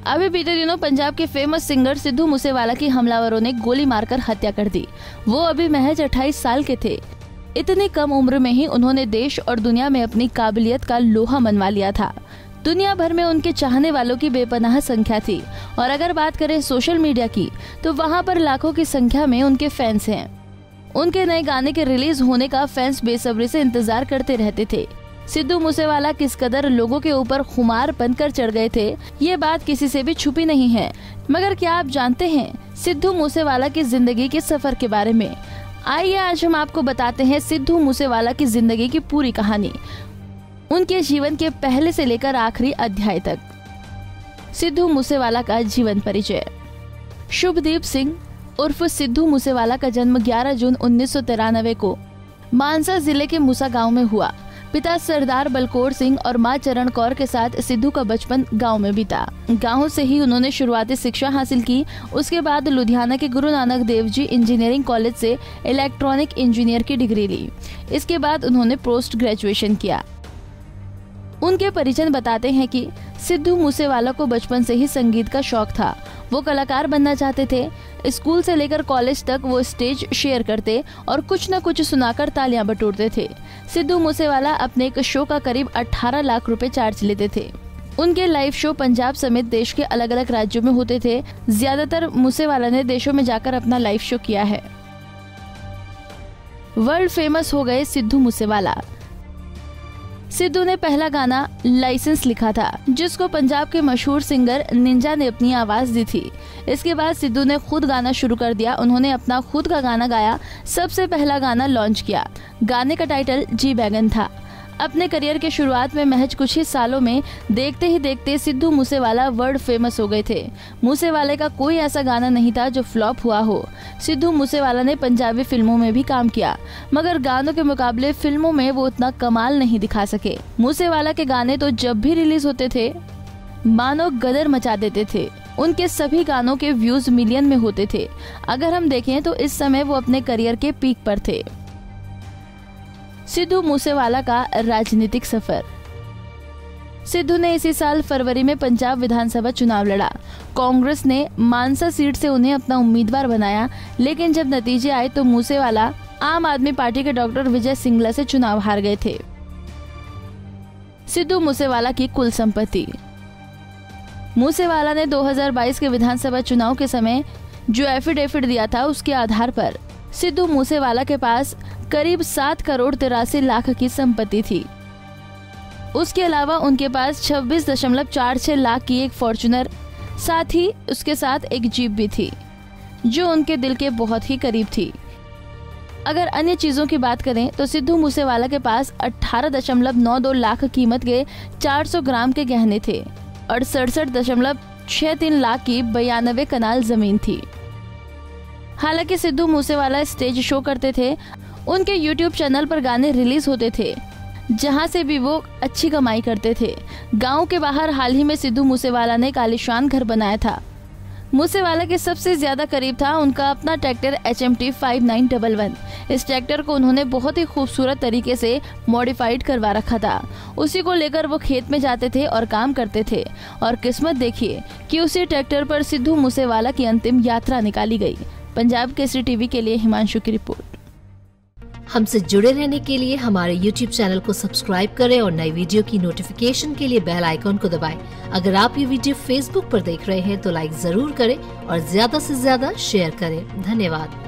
अभी बीते दिनों पंजाब के फेमस सिंगर सिद्धू मूसेवाला की हमलावरों ने गोली मारकर हत्या कर दी। वो अभी महज 28 साल के थे। इतनी कम उम्र में ही उन्होंने देश और दुनिया में अपनी काबिलियत का लोहा मनवा लिया था। दुनिया भर में उनके चाहने वालों की बेपनाह संख्या थी और अगर बात करें सोशल मीडिया की तो वहाँ पर लाखों की संख्या में उनके फैंस हैं। उनके नए गाने के रिलीज होने का फैंस बेसब्री से इंतजार करते रहते थे। सिद्धू मूसेवाला किस कदर लोगों के ऊपर खुमार बनकर चढ़ गए थे, ये बात किसी से भी छुपी नहीं है। मगर क्या आप जानते हैं सिद्धू मूसेवाला की जिंदगी के सफर के बारे में? आइए आज हम आपको बताते हैं सिद्धू मूसेवाला की जिंदगी की पूरी कहानी, उनके जीवन के पहले से लेकर आखिरी अध्याय तक। सिद्धू मूसेवाला का जीवन परिचय। शुभदीप सिंह उर्फ सिद्धू मूसेवाला का जन्म 11 जून 1993 को मानसा जिले के मूसा गांव में हुआ। पिता सरदार बलकौर सिंह और मां चरण कौर के साथ सिद्धू का बचपन गांव में बीता। गांव से ही उन्होंने शुरुआती शिक्षा हासिल की। उसके बाद लुधियाना के गुरु नानक देव जी इंजीनियरिंग कॉलेज से इलेक्ट्रॉनिक इंजीनियर की डिग्री ली। इसके बाद उन्होंने पोस्ट ग्रेजुएशन किया। उनके परिजन बताते हैं कि सिद्धू मूसेवाला को बचपन से ही संगीत का शौक था। वो कलाकार बनना चाहते थे। स्कूल से लेकर कॉलेज तक वो स्टेज शेयर करते और कुछ न कुछ सुनाकर तालियां बटोरते थे। सिद्धू मूसेवाला अपने एक शो का करीब 18 लाख रुपए चार्ज लेते थे। उनके लाइव शो पंजाब समेत देश के अलग अलग राज्यों में होते थे। ज्यादातर मूसेवाला ने देशों में जाकर अपना लाइव शो किया है। वर्ल्ड फेमस हो गए सिद्धू मूसेवाला। सिद्धू ने पहला गाना लाइसेंस लिखा था, जिसको पंजाब के मशहूर सिंगर निंजा ने अपनी आवाज दी थी। इसके बाद सिद्धू ने खुद गाना शुरू कर दिया। उन्होंने अपना खुद का गाना गाया, सबसे पहला गाना लॉन्च किया। गाने का टाइटल जी बैगन था। अपने करियर के शुरुआत में महज कुछ ही सालों में देखते ही देखते सिद्धू मूसेवाला वर्ल्ड फेमस हो गए थे। मूसेवाले का कोई ऐसा गाना नहीं था जो फ्लॉप हुआ हो। सिद्धू मूसेवाला ने पंजाबी फिल्मों में भी काम किया, मगर गानों के मुकाबले फिल्मों में वो उतना कमाल नहीं दिखा सके। मूसेवाला के गाने तो जब भी रिलीज होते थे मानो गदर मचा देते थे। उनके सभी गानों के व्यूज मिलियन में होते थे। अगर हम देखें तो इस समय वो अपने करियर के पीक पर थे। सिद्धू मूसेवाला का राजनीतिक सफर। सिद्धू ने इसी साल फरवरी में पंजाब विधानसभा चुनाव लड़ा। कांग्रेस ने मानसा सीट से उन्हें अपना उम्मीदवार बनाया, लेकिन जब नतीजे आए तो मूसेवाला आम आदमी पार्टी के डॉक्टर विजय सिंगला से चुनाव हार गए थे। सिद्धू मूसेवाला की कुल संपत्ति। मूसेवाला ने 2022 के विधानसभा चुनाव के समय जो एफिडेविट दिया था, उसके आधार पर सिद्धू मूसेवाला के पास करीब 7 करोड़ 83 लाख की संपत्ति थी। उसके अलावा उनके पास 26.46 लाख की एक फॉर्च्यूनर, साथ ही उसके साथ एक जीप भी थी, जो उनके दिल के बहुत ही करीब थी। अगर अन्य चीजों की बात करें तो सिद्धू मूसेवाला के पास 18.92 लाख कीमत के 400 ग्राम के गहने थे और 67.63 लाख की 92 कनाल जमीन थी। हालांकि सिद्धू मूसेवाला स्टेज शो करते थे, उनके YouTube चैनल पर गाने रिलीज होते थे, जहां से भी वो अच्छी कमाई करते थे। गांव के बाहर हाल ही में सिद्धू मूसेवाला ने एक आलीशान घर बनाया था। मूसेवाला के सबसे ज्यादा करीब था उनका अपना ट्रैक्टर HMT 5911। इस ट्रैक्टर को उन्होंने बहुत ही खूबसूरत तरीके से मॉडिफाइड करवा रखा था। उसी को लेकर वो खेत में जाते थे और काम करते थे। और किस्मत देखिए कि उसी ट्रैक्टर पर सिद्धू मूसेवाला की अंतिम यात्रा निकाली गई। पंजाब केसरी टीवी के लिए हिमांशु की रिपोर्ट। हमसे जुड़े रहने के लिए हमारे YouTube चैनल को सब्सक्राइब करें और नई वीडियो की नोटिफिकेशन के लिए बेल आइकॉन को दबाएं। अगर आप ये वीडियो Facebook पर देख रहे हैं तो लाइक जरूर करें और ज्यादा से ज्यादा शेयर करें। धन्यवाद।